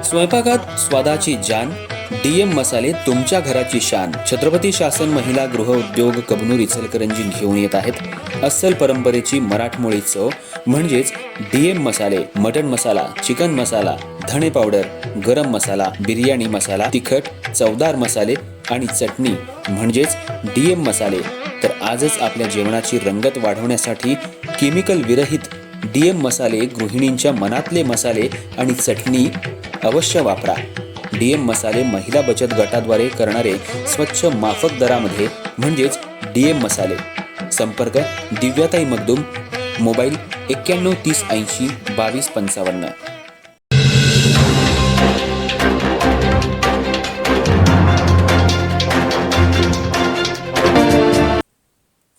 स्वयंपाकात स्वादाची जान, डीएम मसाले तुमच्या घराची शान. छत्रपती शासन महिला गृह उद्योग कबनूर इचलकरंजी घेऊन येत आहेत अस्सल परंपरेची मराठमोळी चव म्हणजेच डीएम मसाले. मटन मसाला, चिकन मसाला, धणे पावडर, गरम मसाला, बिर्याणी मसाला, तिखट चवदार मसाले आणि चटणी म्हणजेच डीएम मसाले. तर आजच आपल्या जेवणाची रंगत वाढवण्यासाठी केमिकल विरहित डीएम मसाले, गृहिणींच्या मनातले मसाले आणि चटणी अवश्य वापरा. डीएम मसाले महिला बचत गटाद्वारे करणारे स्वच्छ माफक दरामध्ये म्हणजेच डीएम मसाले. संपर्क दिव्याताई मगदूम, मोबाईल 9130802255.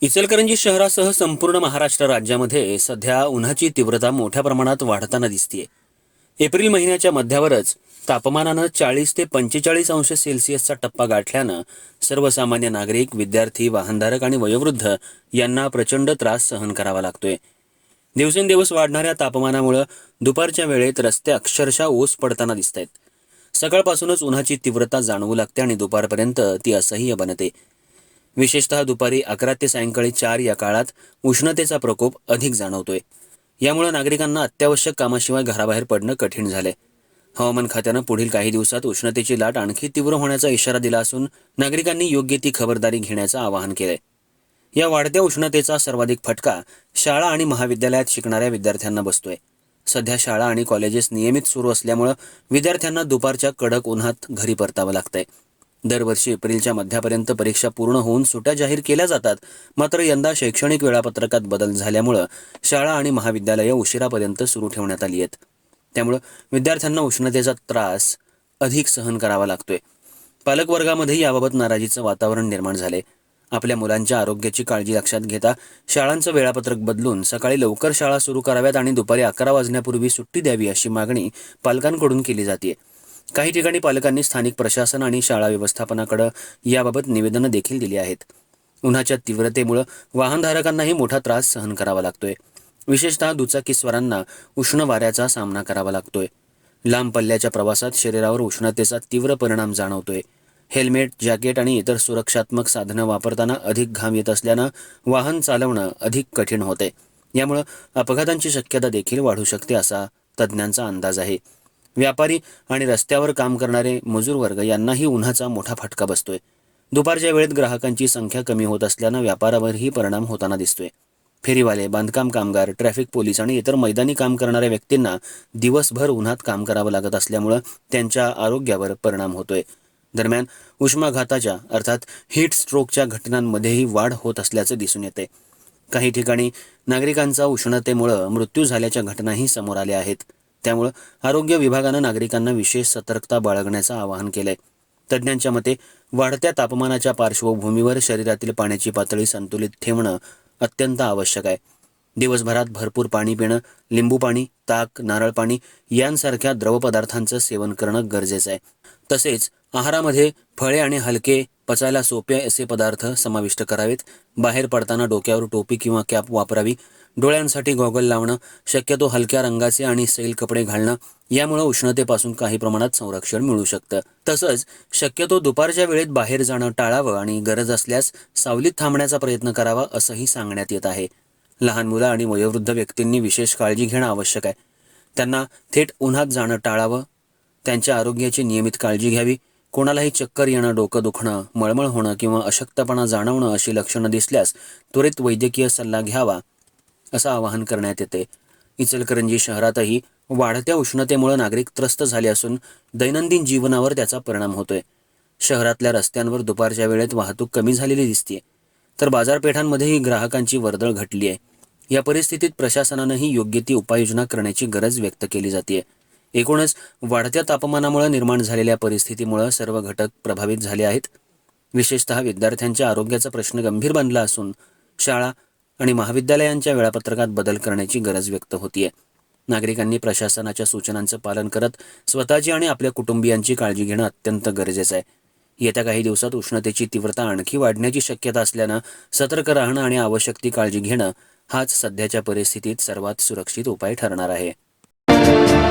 इचलकरंजी शहरासह संपूर्ण महाराष्ट्र राज्यामध्ये सध्या उन्हाची तीव्रता मोठ्या प्रमाणात वाढताना दिसतेय. एप्रिल महिन्याच्या मध्यावरच तापमानानं 40 ते 45 अंश सेल्सिअसचा टप्पा गाठल्यानं सर्वसामान्य नागरिक, विद्यार्थी, वाहनधारक आणि वयोवृद्ध यांना प्रचंड त्रास सहन करावा लागतोय. दिवसेंदिवस वाढणाऱ्या तापमानामुळे दुपारच्या वेळेत रस्ते अक्षरशः ओस पडताना दिसत आहेत. सकाळपासूनच उन्हाची तीव्रता जाणवू लागते आणि दुपारपर्यंत ती असह्य बनते. विशेषतः दुपारी 11 ते सायंकाळी 4 या काळात उष्णतेचा प्रकोप अधिक जाणवतोय. यामुळे नागरिकांना अत्यावश्यक कामाशिवाय घराबाहेर पडणं कठीण झालंय. हवामान खात्यानं पुढील काही दिवसात उष्णतेची लाट आणखी तीव्र होण्याचा इशारा दिला असून नागरिकांनी योग्य ती खबरदारी घेण्याचं आवाहन केलंय. या वाढत्या उष्णतेचा सर्वाधिक फटका शाळा आणि महाविद्यालयात शिकणाऱ्या विद्यार्थ्यांना बसतोय. सध्या शाळा आणि कॉलेजेस नियमित सुरू असल्यामुळे विद्यार्थ्यांना दुपारच्या कडक उन्हात घरी परतावं लागतंय. दरवर्षी एप्रिलच्या मध्यापर्यंत परीक्षा पूर्ण होऊन सुट्या जाहीर केल्या जातात. मात्र यंदा शैक्षणिक वेळापत्रकात बदल झाल्यामुळे शाळा आणि महाविद्यालये उशिरापर्यंत सुरू ठेवण्यात आली आहेत. त्यामुळे विद्यार्थ्यांना उष्णतेचा त्रास अधिक सहन करावा लागतोय. पालकवर्गामध्ये याबाबत नाराजीचं वातावरण निर्माण झाले. आपल्या मुलांच्या आरोग्याची काळजी लक्षात घेता शाळांचं वेळापत्रक बदलून सकाळी लवकर शाळा सुरू कराव्यात आणि दुपारी 11 वाजण्यापूर्वी सुट्टी द्यावी अशी मागणी पालकांकडून केली जाते. काही ठिकाणी पालकांनी स्थानिक प्रशासन आणि शाळा व्यवस्थापनाकडे याबाबत निवेदनं देखील दिली आहेत. उन्हाच्या तीव्रतेमुळे वाहनधारकांनाही मोठा त्रास सहन करावा लागतोय. विशेषतः दुचाकीस्वारांना उष्ण वाऱ्याचा सामना करावा लागतोय. लांब पल्ल्याच्या प्रवासात शरीरावर उष्णतेचा तीव्र परिणाम जाणवतोय. हेल्मेट, जॅकेट आणि इतर सुरक्षात्मक साधनं वापरताना अधिक घाम येत असल्यानं वाहन चालवणं अधिक कठीण होते. यामुळे अपघातांची शक्यता देखील वाढू शकते असा तज्ज्ञांचा अंदाज आहे. व्यापारी आणि रस्त्यावर काम करणारे मजूर वर्ग यांनाही उन्हाचा मोठा फटका बसतोय. दुपारच्या वेळेत ग्राहकांची संख्या कमी होत असल्यानं व्यापारावरही परिणाम होताना दिसतोय. फेरीवाले, बांधकाम कामगार, ट्रॅफिक पोलीस आणि इतर मैदानी काम करणाऱ्या व्यक्तींना दिवसभर उन्हात काम करावं लागत असल्यामुळे त्यांच्या आरोग्यावर परिणाम होतोय. दरम्यान उष्माघाताच्या अर्थात हीट स्ट्रोकच्या घटनांमध्येही वाढ होत असल्याचं दिसून येते. काही ठिकाणी नागरिकांचा उष्णतेमुळे मृत्यू झाल्याच्या घटनाही समोर आल्या आहेत. त्यामुळे आरोग्य विभागानं नागरिकांना विशेष सतर्कता बाळगण्याचं आवाहन केलंय. तज्ज्ञांच्या मते वाढत्या तापमानाच्या पार्श्वभूमीवर शरीरातील पाण्याची पातळी संतुलित ठेवणं अत्यंत आवश्यक आहे. दिवसभरात भरपूर पाणी पिणं, लिंबू पाणी, ताक, नारळ पाणी यांसारख्या द्रव पदार्थांचं सेवन करणं गरजेचं आहे. तसेच आहारामध्ये फळे आणि हलके पचायला सोपे असे पदार्थ समाविष्ट करावेत. बाहेर पडताना डोक्यावर टोपी किंवा कॅप वापरावी. डोळ्यांसाठी गॉगल लावणं, शक्यतो हलक्या रंगाचे आणि सैल कपडे घालणं यामुळे उष्णतेपासून काही प्रमाणात संरक्षण मिळू शकतं. तसंच शक्यतो दुपारच्या वेळेत बाहेर जाणं टाळावं आणि गरज असल्यास सावलीत थांबण्याचा प्रयत्न करावा असंही सांगण्यात येत आहे. लहान मुलं आणि वयोवृद्ध व्यक्तींनी विशेष काळजी घेणं आवश्यक आहे. त्यांना थेट उन्हात जाणं टाळावं. त्यांच्या आरोग्याची नियमित काळजी घ्यावी. कोणालाही चक्कर येणं, डोकं दुखणं, मळमळ होणं किंवा अशक्तपणा जाणवणं अशी लक्षणं दिसल्यास त्वरित वैद्यकीय सल्ला घ्यावा असं आवाहन करण्यात येते. इचलकरंजी शहरातही वाढत्या उष्णतेमुळे नागरिक त्रस्त झाले असून दैनंदिन जीवनावर त्याचा परिणाम होतोय. शहरातल्या रस्त्यांवर दुपारच्या वेळेत वाहतूक कमी झालेली दिसते, तर बाजारपेठांमध्येही ग्राहकांची वर्दळ घटली आहे. या परिस्थितीत प्रशासनानंही योग्य ती उपाययोजना करण्याची गरज व्यक्त केली जाते. एकूणच वाढत्या तापमानामुळे निर्माण झालेल्या परिस्थितीमुळे सर्व घटक प्रभावित झाले आहेत. विशेषतः विद्यार्थ्यांच्या आरोग्याचा प्रश्न गंभीर बनला असून शाळा आणि महाविद्यालयांच्या वेळापत्रकात बदल करण्याची गरज व्यक्त होतीये. नागरिकांनी प्रशासनाच्या सूचनांचं पालन करत स्वतःची आणि आपल्या कुटुंबियांची काळजी घेणं अत्यंत गरजेचं आहे. येत्या काही दिवसात उष्णतेची तीव्रता आणखी वाढण्याची शक्यता असल्यानं सतर्क राहणं आणि आवश्यक ती काळजी घेणं हाच सध्याच्या परिस्थितीत सर्वात सुरक्षित उपाय ठरणार आहे.